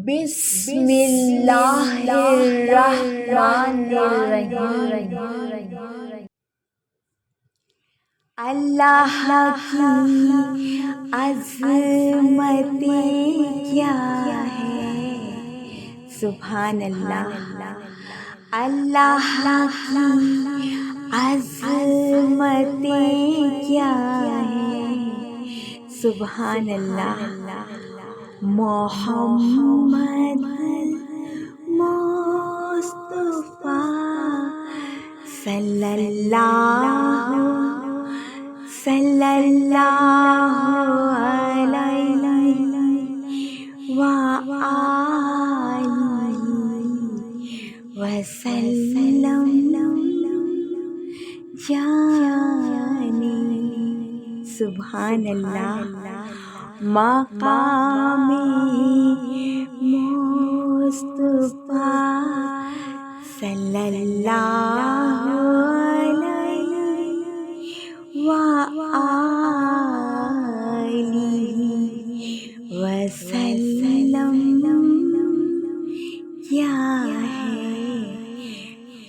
بسم اللہ الرحمن الرحیم۔ اللہ کی عظمتیں کیا ہے، سبحان اللہ۔ اللہ کی عظمتیں کیا ہے، سبحان اللہ۔ محمد مصطفیٰ صلی اللہ علیہ وآلہ وسلم جانے، سبحان اللہ۔ مقام مصطفیٰ صلی اللہ علیہ وآلہ وسلم کیا ہے،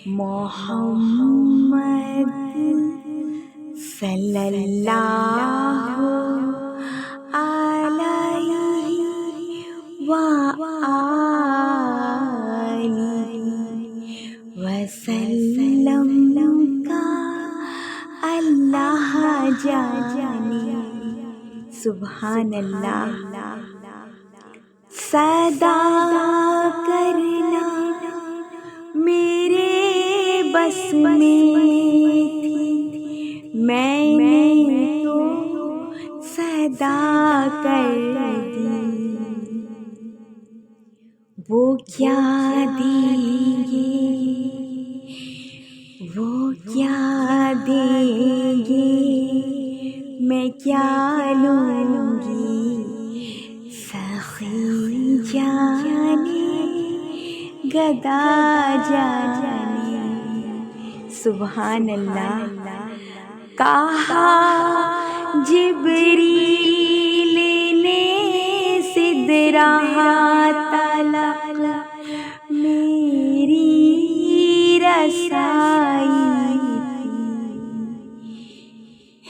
محمد صلی اللہ وآلہ وسلم کا اللہ جانے، سبحان اللہ۔ صدا کرنا میرے بس میں تھی، میں نے تو صدا کر دی، وہ کیا دیں گے، وہ کیا دیں گے، میں کیا لوں گی، سخی جانے گدا جانے، سبحان اللہ۔ کہا جبریل نے سدرہ تلک میری رسائی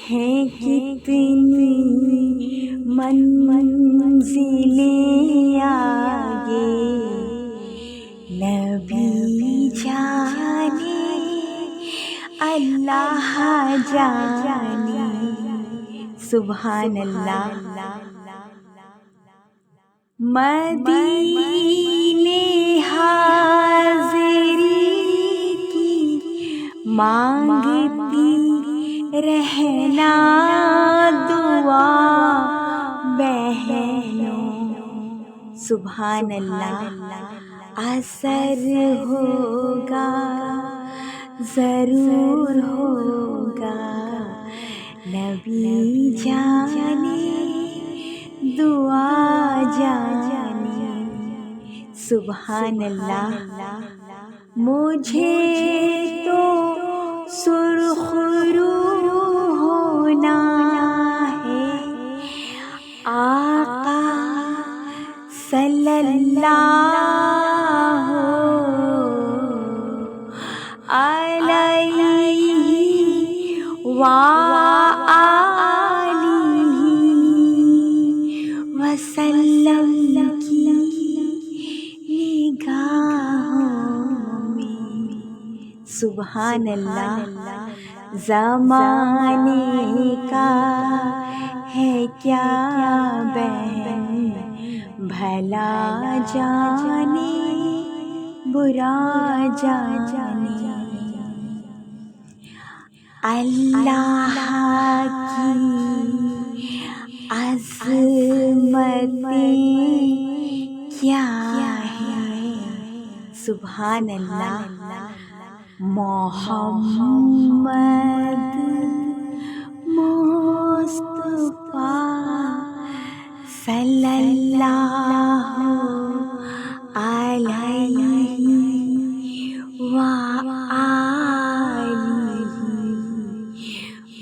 ہے، کتنی منزلیں آگے نبی جانے، اللہ جانے، سبحان اللہ۔ مدینے حاضری کی مانگتی رہنا دعا بہنوں، سبحان اللہ۔ اثر ہوگا ضرور ہوگا، نبی جانے دعا جانے، سبحان اللہ۔ مجھے تو سرخ رو ہونا ہے، آقا صلی اللہ علیہ وآلہ وسلم کی نگاہوں میں، سبحان اللہ۔ زمانے کا ہے کیا بہن، بھلا جانے برا جانے، اللہ کی عظمتیں کیا ہے، سبحان اللہ۔ محمد مصطفیٰ صلی اللہ علیہ وآلہ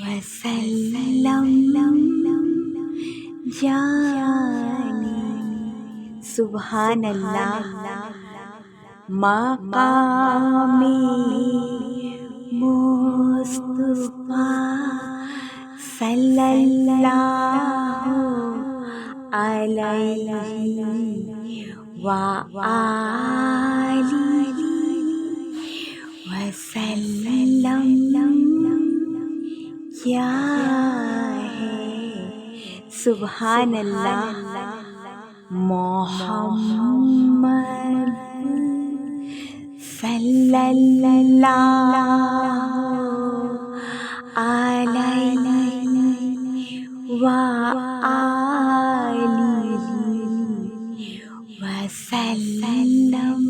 وسلم جانے، سبحان سبحان اللہ مقام مصطفیٰ صلی اللہ علیہ وآلہ وسلم کیا ہے سبحان اللہ محمد صلی اللہ علیہ وآلہ وسلم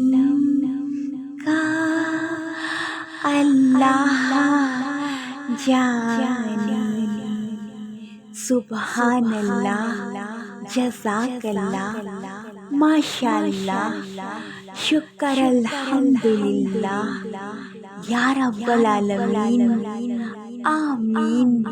کا اللہ جانے سبحان اللہ جزاک اللہ ماشاء اللہ شکر الحمدللہ یا رب العالمین آمین